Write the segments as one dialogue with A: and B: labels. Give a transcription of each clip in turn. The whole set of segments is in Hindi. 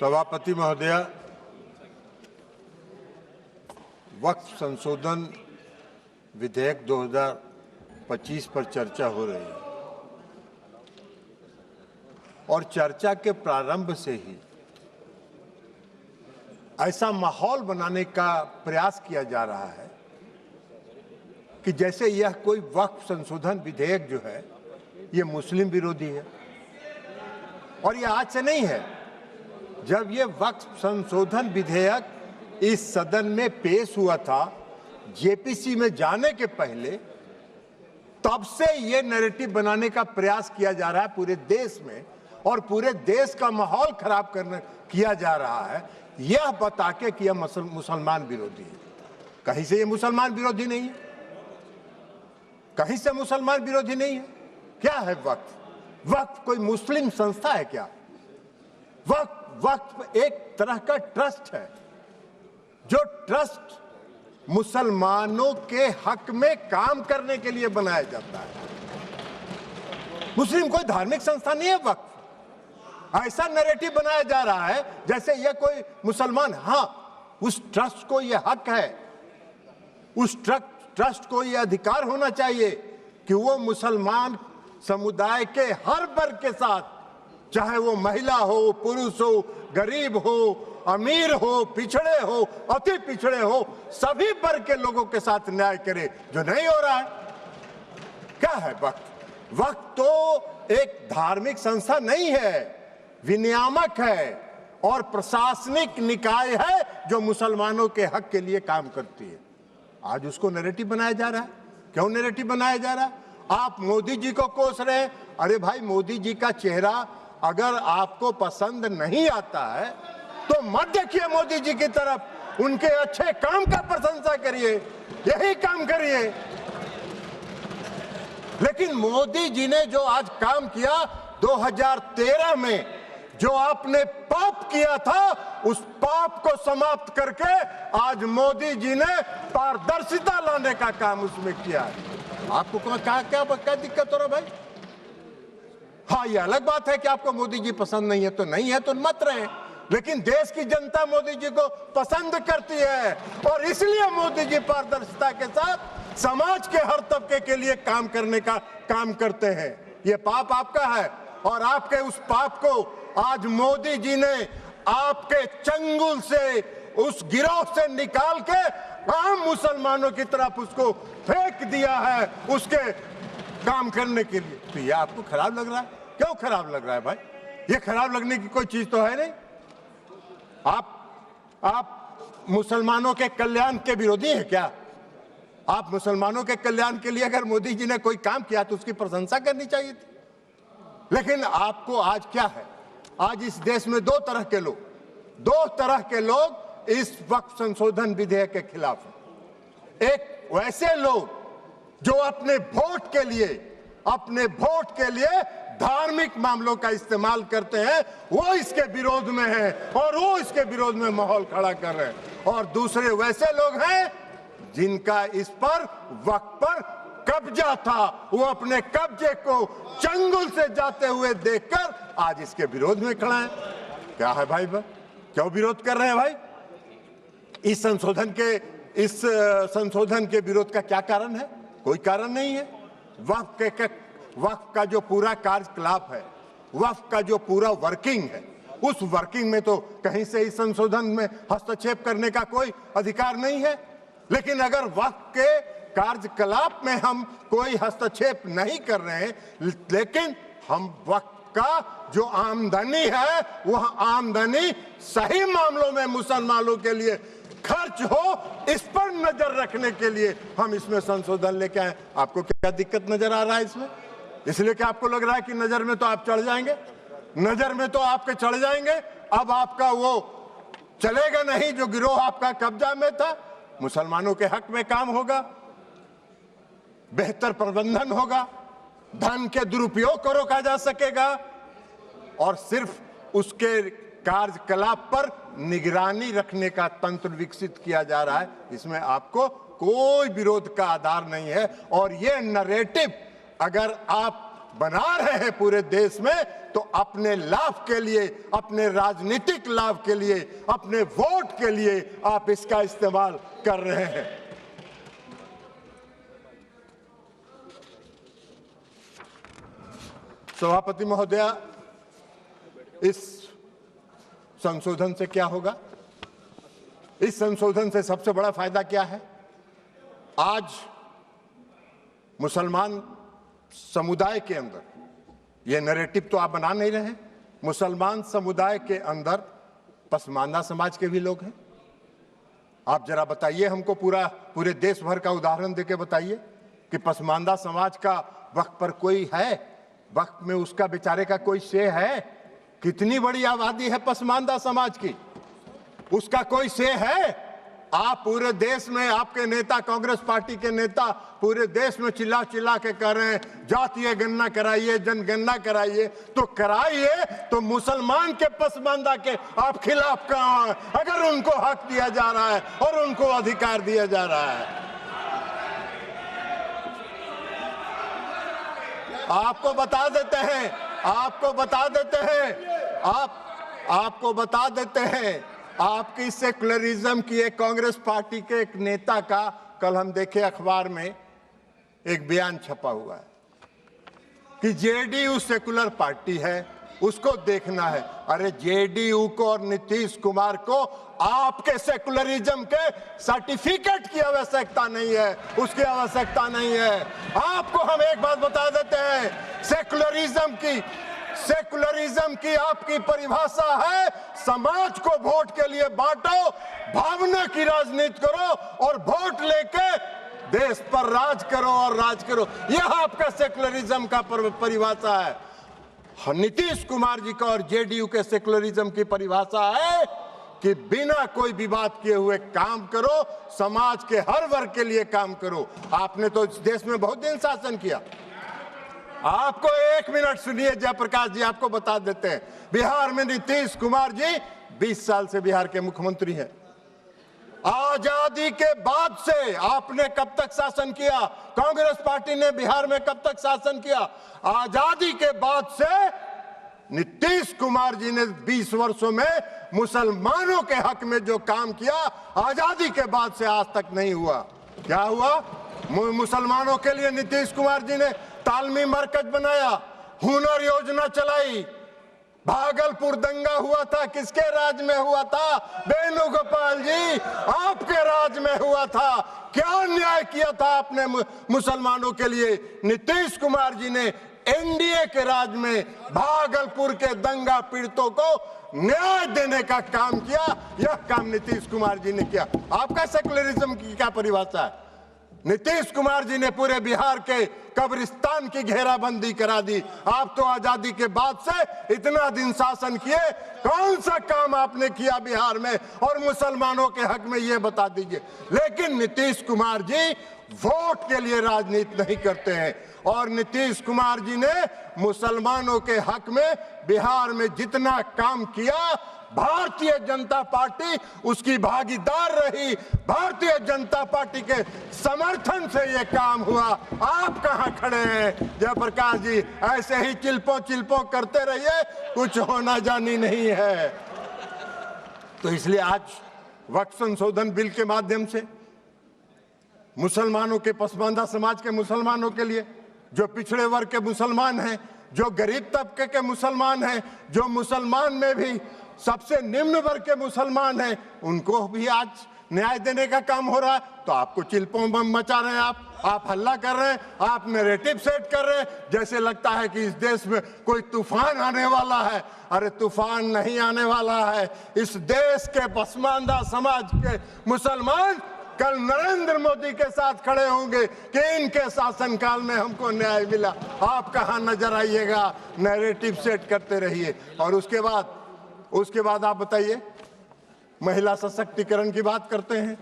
A: सभापति महोदया, वक्फ संशोधन विधेयक 2025 पर चर्चा हो रही है और चर्चा के प्रारंभ से ही ऐसा माहौल बनाने का प्रयास किया जा रहा है कि जैसे यह कोई वक्फ संशोधन विधेयक जो है ये मुस्लिम विरोधी है। और यह आज से नहीं है। जब ये वक्फ संशोधन विधेयक इस सदन में पेश हुआ था जेपीसी में जाने के पहले, तब से ये नैरेटिव बनाने का प्रयास किया जा रहा है पूरे देश में और पूरे देश का माहौल खराब किया जा रहा है यह बता के कि यह मुसलमान विरोधी है। कहीं से ये मुसलमान विरोधी नहीं है, कहीं से मुसलमान विरोधी नहीं है। क्या है वक्फ? वक्फ कोई मुस्लिम संस्था है क्या? वक्फ एक तरह का ट्रस्ट है, जो ट्रस्ट मुसलमानों के हक में काम करने के लिए बनाया जाता है। मुस्लिम कोई धार्मिक संस्था नहीं है वक्फ। ऐसा नैरेटिव बनाया जा रहा है जैसे यह कोई मुसलमान, हाँ उस ट्रस्ट को यह हक है, उस ट्रस्ट को यह अधिकार होना चाहिए कि वो मुसलमान समुदाय के हर वर्ग के साथ, चाहे वो महिला हो, पुरुष हो, गरीब हो, अमीर हो, पिछड़े हो, अति पिछड़े हो, सभी वर्ग के लोगों के साथ न्याय करे, जो नहीं हो रहा है। क्या है वक्फ? वक्फ तो एक धार्मिक संस्था नहीं है, विनियामक है और प्रशासनिक निकाय है जो मुसलमानों के हक के लिए काम करती है। आज उसको नैरेटिव बनाया जा रहा है। क्यों नैरेटिव बनाया जा रहा है? आप मोदी जी को कोस रहे हैं। अरे भाई, मोदी जी का चेहरा अगर आपको पसंद नहीं आता है तो मत देखिए मोदी जी की तरफ, उनके अच्छे काम का प्रशंसा करिए, यही काम करिए। लेकिन मोदी जी ने जो आज काम किया 2013 में, जो आपने पाप किया था, उस पाप को समाप्त करके आज मोदी जी ने पारदर्शिता लाने का काम उसमें किया है। आपको क्या दिक्कत हो रहा भाई? हाँ, ये अलग बात है कि आपको मोदी जी पसंद नहीं है तो नहीं है, तो मत रहे, लेकिन देश की जनता मोदी जी को पसंद करती है और इसलिए मोदी जी पारदर्शिता के साथ समाज के हर तबके के लिए काम करने का काम करते हैं। ये पाप आपका है और आपके उस पाप को आज मोदी जी ने आपके चंगुल से, उस गिरोह से निकाल के आम मुसलमानों की तरफ उसको फेंक दिया है उसके काम करने के लिए। तो ये आपको खराब लग रहा है? क्यों खराब लग रहा है भाई? ये खराब लगने की कोई चीज तो है नहीं। आप मुसलमानों के कल्याण के विरोधी हैं क्या? आप मुसलमानों के कल्याण के लिए अगर मोदी जी ने कोई काम किया तो उसकी प्रशंसा करनी चाहिए थी। लेकिन आपको आज क्या है? आज इस देश में दो तरह के लोग इस वक्फ संशोधन विधेयक के खिलाफ हैं। एक वैसे लोग जो अपने वोट के लिए धार्मिक मामलों का इस्तेमाल करते हैं, वो इसके विरोध में हैं और वो इसके विरोध में माहौल खड़ा कर रहे हैं। और दूसरे वैसे लोग हैं जिनका इस पर वक्फ पर कब्जा था, वो अपने कब्जे को चंगुल से जाते हुए देखकर आज इसके विरोध में खड़ा है। क्या है भाई? क्यों विरोध कर रहे हैं भाई? इस संशोधन के विरोध का क्या कारण है? कोई कारण नहीं है। वक्फ का जो पूरा कार्यकलाप है, वक्फ का जो पूरा वर्किंग है, उस वर्किंग में तो कहीं से इस संशोधन में हस्तक्षेप करने का कोई अधिकार नहीं है। लेकिन अगर वक्फ के कार्यकलाप में हम कोई हस्तक्षेप नहीं कर रहे हैं, लेकिन हम वक्फ का जो आमदनी है वह आमदनी सही मामलों में मुसलमानों के लिए खर्च हो, इस पर नजर रखने के लिए हम इसमें संशोधन लेके आए। आपको क्या दिक्कत नजर आ रहा है इसमें? इसलिए कि आपको लग रहा है कि नजर में तो आप चढ़ जाएंगे, नजर में तो आपके चढ़ जाएंगे, अब आपका वो चलेगा नहीं जो गिरोह आपका कब्जा में था। मुसलमानों के हक में काम होगा, बेहतर प्रबंधन होगा, धन के दुरुपयोग को रोका जा सकेगा और सिर्फ उसके कार्यकलाप पर निगरानी रखने का तंत्र विकसित किया जा रहा है। इसमें आपको कोई विरोध का आधार नहीं है। और ये नैरेटिव अगर आप बना रहे हैं पूरे देश में, तो अपने लाभ के लिए, अपने राजनीतिक लाभ के लिए, अपने वोट के लिए आप इसका इस्तेमाल कर रहे हैं। सभापति महोदया, इस संशोधन से क्या होगा? इस संशोधन से सबसे बड़ा फायदा क्या है? आज मुसलमान समुदाय के अंदर, ये नैरेटिव तो आप बना नहीं रहे हैं, मुसलमान समुदाय के अंदर पसमानदा समाज के भी लोग हैं। आप जरा बताइए हमको, पूरे देश भर का उदाहरण देके बताइए कि पसमानदा समाज का वक्त पर कोई है, वक्त में उसका बेचारे का कोई से है? कितनी बड़ी आबादी है पसमानदा समाज की, उसका कोई से है? आप पूरे देश में, आपके नेता, कांग्रेस पार्टी के नेता पूरे देश में चिल्ला चिल्ला के कह रहे हैं जातीय गणना कराइए, जनगणना कराइए, तो कराइए, तो मुसलमान के पसमानदा के आप खिलाफ कहां हैं? अगर उनको हक दिया जा रहा है और उनको अधिकार दिया जा रहा है। आपको बता देते हैं, आपको बता देते हैं, आपकी सेकुलरिज्म की एक कांग्रेस पार्टी के एक नेता का कल हम देखे अखबार में एक बयान छपा हुआ है कि जेडीयू सेकुलर पार्टी है, उसको देखना है। अरे जेडीयू को और नीतीश कुमार को आपके सेकुलरिज्म के सर्टिफिकेट की आवश्यकता नहीं है, उसकी आवश्यकता नहीं है। आपको हम एक बात बता देते हैं, सेकुलरिज्म की आपकी परिभाषा है समाज को वोट के लिए बांटो, भावना की राजनीति करो और वोट लेके देश पर राज करो और राज करो। यह आपका सेकुलरिज्म का परिभाषा है। नीतीश कुमार जी का और जेडीयू के सेकुलरिज्म की परिभाषा है कि बिना कोई विवाद किए हुए काम करो, समाज के हर वर्ग के लिए काम करो। आपने तो इस देश में बहुत दिन शासन किया। आपको एक मिनट सुनिए, जयप्रकाश जी आपको बता देते हैं, बिहार में नीतीश कुमार जी 20 साल से बिहार के मुख्यमंत्री हैं। आजादी के बाद से आपने कब तक शासन किया? कांग्रेस पार्टी ने बिहार में कब तक शासन किया? आजादी के बाद से नीतीश कुमार जी ने 20 वर्षों में मुसलमानों के हक में जो काम किया, आजादी के बाद से आज तक नहीं हुआ। क्या हुआ? मुसलमानों के लिए नीतीश कुमार जी ने तालमी मरकज बनाया, हुनर योजना चलाई। भागलपुर दंगा हुआ था, किसके राज में हुआ था? वेणुगोपाल जी, आपके राज में हुआ था। क्या न्याय किया था आपने मुसलमानों के लिए? नीतीश कुमार जी ने एनडीए के राज में भागलपुर के दंगा पीड़ितों को न्याय देने का काम किया। यह काम नीतीश कुमार जी ने किया। आपका सेकुलरिज्म की क्या परिभाषा है? नीतीश कुमार जी ने पूरे बिहार के कब्रिस्तान की घेराबंदी करा दी। आप तो आजादी के बाद से इतना दिन शासन किए, कौन सा काम आपने किया बिहार में और मुसलमानों के हक में, ये बता दीजिए। लेकिन नीतीश कुमार जी वोट के लिए राजनीति नहीं करते हैं और नीतीश कुमार जी ने मुसलमानों के हक में बिहार में जितना काम किया, भारतीय जनता पार्टी उसकी भागीदार रही। भारतीय जनता पार्टी के समर्थन से ये काम हुआ। आप कहां खड़े हैं जयप्रकाश जी? ऐसे ही चिल्पों करते रहिए, कुछ होना जानी नहीं है। तो इसलिए आज वक्फ संशोधन बिल के माध्यम से मुसलमानों के, पसमानदा समाज के मुसलमानों के लिए, जो पिछड़े वर्ग के मुसलमान हैं, जो गरीब तबके के मुसलमान हैं, जो मुसलमान में भी सबसे निम्न वर्ग के मुसलमान हैं, उनको भी आज न्याय देने का काम हो रहा है। तो आपको चिल्पों बम मचा रहे हैं, आप हल्ला कर रहे हैं, आप नैरेटिव सेट कर रहे हैं, जैसे लगता है कि इस देश में कोई तूफान आने वाला है। अरे तूफान नहीं आने वाला है। इस देश के पसमानदा समाज के मुसलमान कल नरेंद्र मोदी के साथ खड़े होंगे कि इनके शासनकाल में हमको न्याय मिला। आप कहां नजर आइएगा? नैरेटिव सेट करते रहिए। और उसके बाद आप बताइए, महिला सशक्तिकरण की बात करते हैं,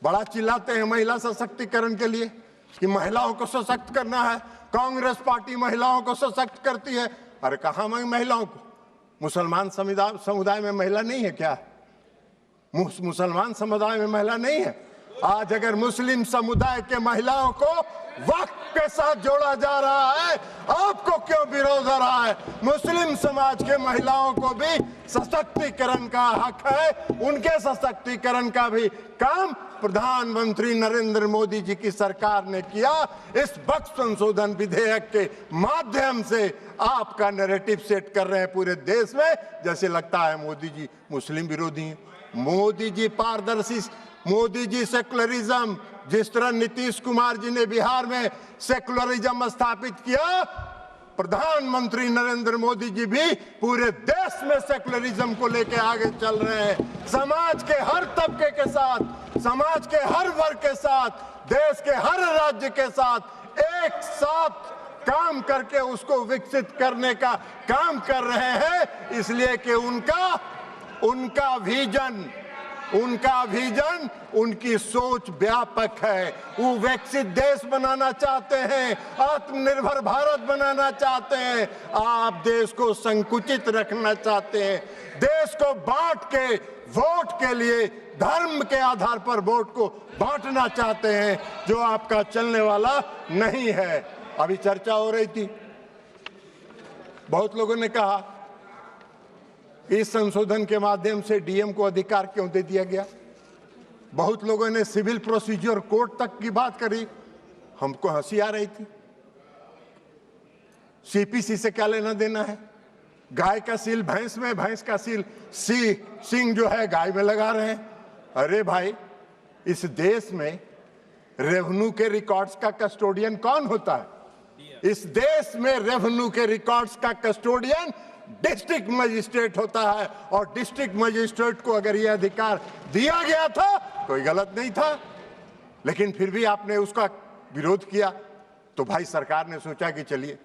A: बड़ा चिल्लाते हैं महिला सशक्तिकरण के लिए कि महिलाओं को सशक्त करना है, कांग्रेस पार्टी महिलाओं को सशक्त करती है। अरे कहां महिलाओं को? मुसलमान समुदाय में महिला नहीं है क्या? मुसलमान समुदाय में महिला नहीं है? आज अगर मुस्लिम समुदाय के महिलाओं को वक्फ के साथ जोड़ा जा रहा है, आपको क्यों विरोध हो रहा है? मुस्लिम समाज के महिलाओं को भी सशक्तिकरण का हक है, उनके सशक्तिकरण का भी काम प्रधानमंत्री नरेंद्र मोदी जी की सरकार ने किया। इस वक्फ संशोधन विधेयक के माध्यम से आपका नैरेटिव सेट कर रहे हैं पूरे देश में, जैसे लगता है मोदी जी मुस्लिम विरोधी हैं। मोदी जी पारदर्शी, मोदी जी सेकुलरिज्म, जिस तरह नीतीश कुमार जी ने बिहार में सेकुलरिज्म स्थापित किया, प्रधानमंत्री नरेंद्र मोदी जी भी पूरे देश में सेकुलरिज्म को लेकर आगे चल रहे हैं। समाज के हर तबके के साथ, समाज के हर वर्ग के साथ, देश के हर राज्य के साथ एक साथ काम करके उसको विकसित करने का काम कर रहे हैं, इसलिए कि उनका विजन, उनकी सोच व्यापक है। वो विकसित देश बनाना चाहते हैं, आत्मनिर्भर भारत बनाना चाहते हैं। आप देश को संकुचित रखना चाहते हैं, देश को बांट के वोट के लिए धर्म के आधार पर वोट को बांटना चाहते हैं, जो आपका चलने वाला नहीं है। अभी चर्चा हो रही थी, बहुत लोगों ने कहा इस संशोधन के माध्यम से डीएम को अधिकार क्यों दे दिया गया। बहुत लोगों ने सिविल प्रोसीजर कोर्ट तक की बात करी, हमको हंसी आ रही थी। सीपीसी से क्या लेना देना है? गाय का सील भैंस में, भैंस का सील सिंह जो है गाय में लगा रहे हैं। अरे भाई, इस देश में रेवेन्यू के रिकॉर्ड्स का कस्टोडियन कौन होता है? इस देश में रेवेन्यू के रिकॉर्ड्स का कस्टोडियन डिस्ट्रिक्ट मजिस्ट्रेट होता है, और डिस्ट्रिक्ट मजिस्ट्रेट को अगर यह अधिकार दिया गया था, कोई गलत नहीं था, लेकिन फिर भी आपने उसका विरोध किया। तो भाई सरकार ने सोचा कि चलिए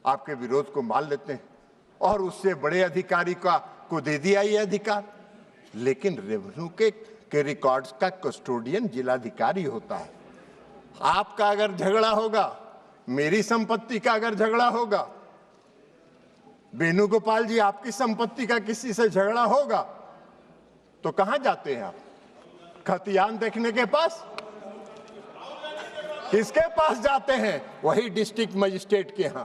A: आपके विरोध को मान लेते हैं, और उससे बड़े अधिकारी को दे दिया ये अधिकार। लेकिन रेवेन्यू के रिकॉर्ड्स का कस्टोडियन जिलाधिकारी होता है। आपका अगर झगड़ा होगा, मेरी संपत्ति का अगर झगड़ा होगा, वेणुगोपाल जी आपकी संपत्ति का किसी से झगड़ा होगा, तो कहां जाते हैं आप? खतियान देखने के पास? किसके पास जाते हैं? वही डिस्ट्रिक्ट मजिस्ट्रेट के यहां,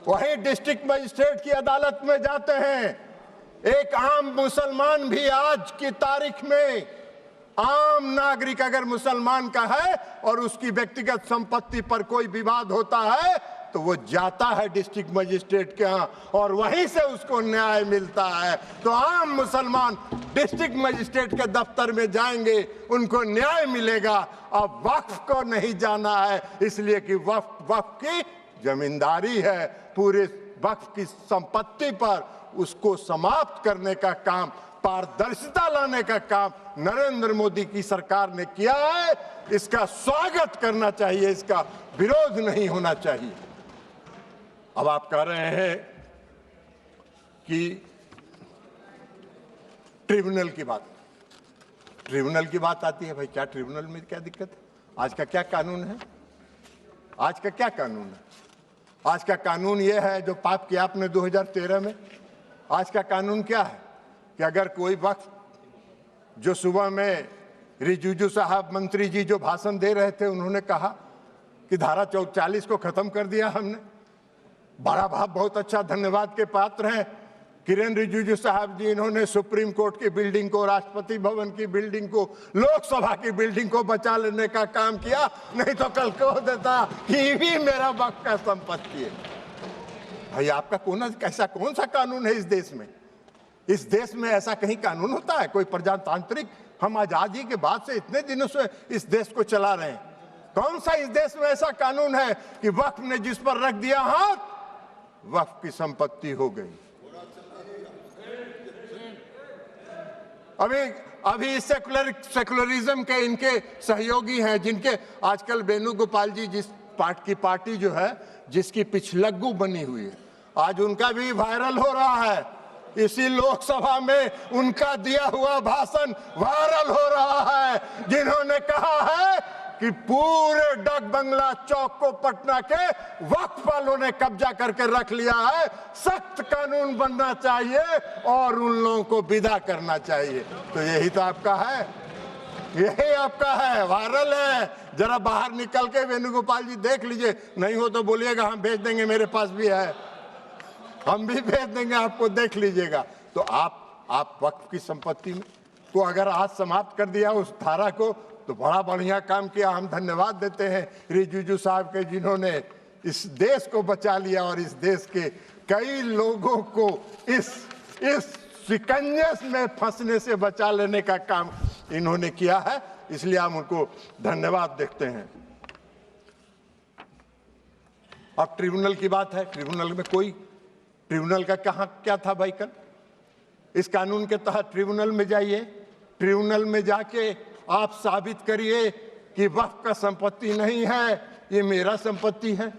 A: वही डिस्ट्रिक्ट मजिस्ट्रेट की अदालत में जाते हैं। एक आम मुसलमान भी आज की तारीख में, आम नागरिक अगर मुसलमान का है और उसकी व्यक्तिगत संपत्ति पर कोई विवाद होता है, तो वो जाता है डिस्ट्रिक्ट मजिस्ट्रेट के यहाँ, और वहीं से उसको न्याय मिलता है। तो आम मुसलमान डिस्ट्रिक्ट मजिस्ट्रेट के दफ्तर में जाएंगे, उनको न्याय मिलेगा। अब वक्फ को नहीं जाना है, इसलिए कि वक्फ की जमींदारी है। पूरे वक्फ की संपत्ति पर उसको समाप्त करने का काम, पारदर्शिता लाने का काम नरेंद्र मोदी की सरकार ने किया है। इसका स्वागत करना चाहिए, इसका विरोध नहीं होना चाहिए। अब आप कह रहे हैं कि ट्रिब्यूनल की बात आती है। भाई क्या ट्रिब्यूनल में क्या दिक्कत है? आज का क्या कानून है? आज का क्या कानून है? आज का कानून यह है जो पाप किया आपने 2013 में। आज का कानून क्या है कि अगर कोई वक्त, जो सुबह में रिजिजू साहब मंत्री जी जो भाषण दे रहे थे, उन्होंने कहा कि धारा 40 को खत्म कर दिया हमने। बड़ा भाव, बहुत अच्छा, धन्यवाद के पात्र हैं किरेन रिजिजू साहब जी। इन्होंने सुप्रीम कोर्ट की बिल्डिंग को, राष्ट्रपति भवन की बिल्डिंग को, लोकसभा की बिल्डिंग को बचा लेने का काम किया, नहीं तो कल कह देता कि ये भी मेरा वक्त का संपत्ति है। भाई आपका कौन सा कानून है इस देश में? इस देश में ऐसा कहीं कानून होता है? कोई प्रजातांत्रिक, हम आजादी के बाद से इतने दिनों से इस देश को चला रहे हैं, कौन सा इस देश में ऐसा कानून है कि वक्फ ने जिस पर रख दिया हाथ, वक्फ की संपत्ति हो गई? अभी सेकुलरिज्म के इनके सहयोगी हैं, जिनके आजकल वेणुगोपाल जी, जिस पार्टी जो है जिसकी पिछलग्गू बनी हुई है, आज उनका भी वायरल हो रहा है। इसी लोकसभा में उनका दिया हुआ भाषण वायरल हो रहा है, जिन्होंने कहा है कि पूरे डाक बंगला चौक को पटना के वक्फ वालों ने कब्जा करके रख लिया है। सख्त कानून बनना चाहिए और उन लोगों को विदा करना चाहिए। तो यही तो आपका है। यही आपका है, वायरल है। जरा बाहर निकल के वेणुगोपाल जी देख लीजिए, नहीं हो तो बोलिएगा हम भेज देंगे, मेरे पास भी है, हम भी भेज देंगे आपको, देख लीजिएगा। तो आप वक्फ की संपत्ति को अगर आज समाप्त कर दिया उस धारा को, तो बड़ा बढ़िया काम किया। हम धन्यवाद देते हैं रिजिजू साहब के, जिन्होंने इस देश को बचा लिया और इस देश के कई लोगों को इस शिकंजे में फंसने से बचा लेने का काम इन्होंने किया है, इसलिए हम उनको धन्यवाद देते हैं। अब ट्रिब्यूनल की बात है। ट्रिब्यूनल का कहाँ क्या था भाई? कल इस कानून के तहत ट्रिब्यूनल में जाइए, ट्रिब्यूनल में जाके आप साबित करिए कि वक्फ का संपत्ति नहीं है, ये मेरा संपत्ति है,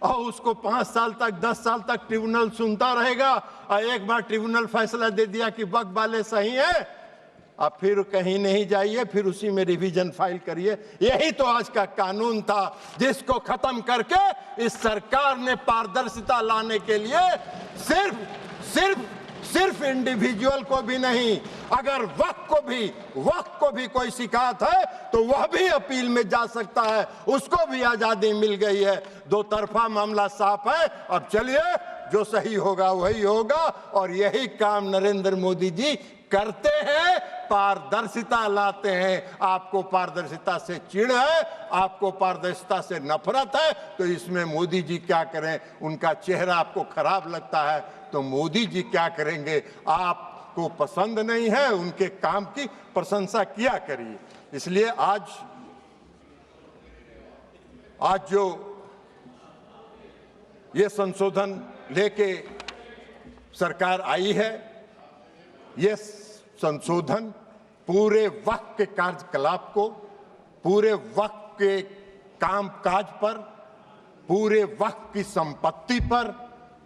A: और उसको 5 साल तक 10 साल तक ट्रिब्यूनल सुनता रहेगा, और एक बार ट्रिब्यूनल फैसला दे दिया कि वक्फ वाले सही है, अब फिर कहीं नहीं जाइए, फिर उसी में रिवीजन फाइल करिए। यही तो आज का कानून था, जिसको खत्म करके इस सरकार ने पारदर्शिता लाने के लिए सिर्फ इंडिविजुअल को भी नहीं, अगर वक्फ को भी कोई शिकायत है तो वह भी अपील में जा सकता है, उसको भी आजादी मिल गई है। दो तरफा मामला साफ है। अब चलिए, जो सही होगा वही होगा, और यही काम नरेंद्र मोदी जी करते हैं, पारदर्शिता लाते हैं। आपको पारदर्शिता से चिढ़ है, आपको पारदर्शिता से नफरत है, तो इसमें मोदी जी क्या करें? उनका चेहरा आपको खराब लगता है तो मोदी जी क्या करेंगे? आपको पसंद नहीं है, उनके काम की प्रशंसा किया करिए। इसलिए आज जो ये संशोधन लेके सरकार आई है, ये संशोधन पूरे वक्फ के कार्यकलाप को, पूरे वक्फ के कामकाज पर, पूरे वक्फ की संपत्ति पर,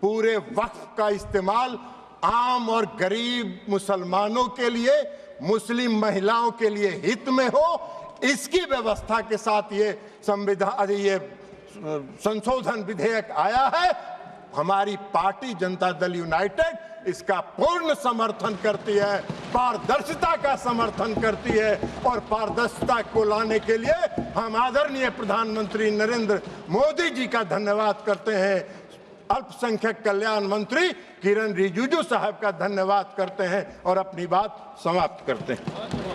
A: पूरे वक्फ का इस्तेमाल आम और गरीब मुसलमानों के लिए, मुस्लिम महिलाओं के लिए हित में हो, इसकी व्यवस्था के साथ ये संशोधन विधेयक आया है। हमारी पार्टी जनता दल यूनाइटेड इसका पूर्ण समर्थन करती है, पारदर्शिता का समर्थन करती है, और पारदर्शिता को लाने के लिए हम आदरणीय प्रधानमंत्री नरेंद्र मोदी जी का धन्यवाद करते हैं। अल्पसंख्यक कल्याण मंत्री किरण रिजिजू साहब का धन्यवाद करते हैं और अपनी बात समाप्त करते हैं।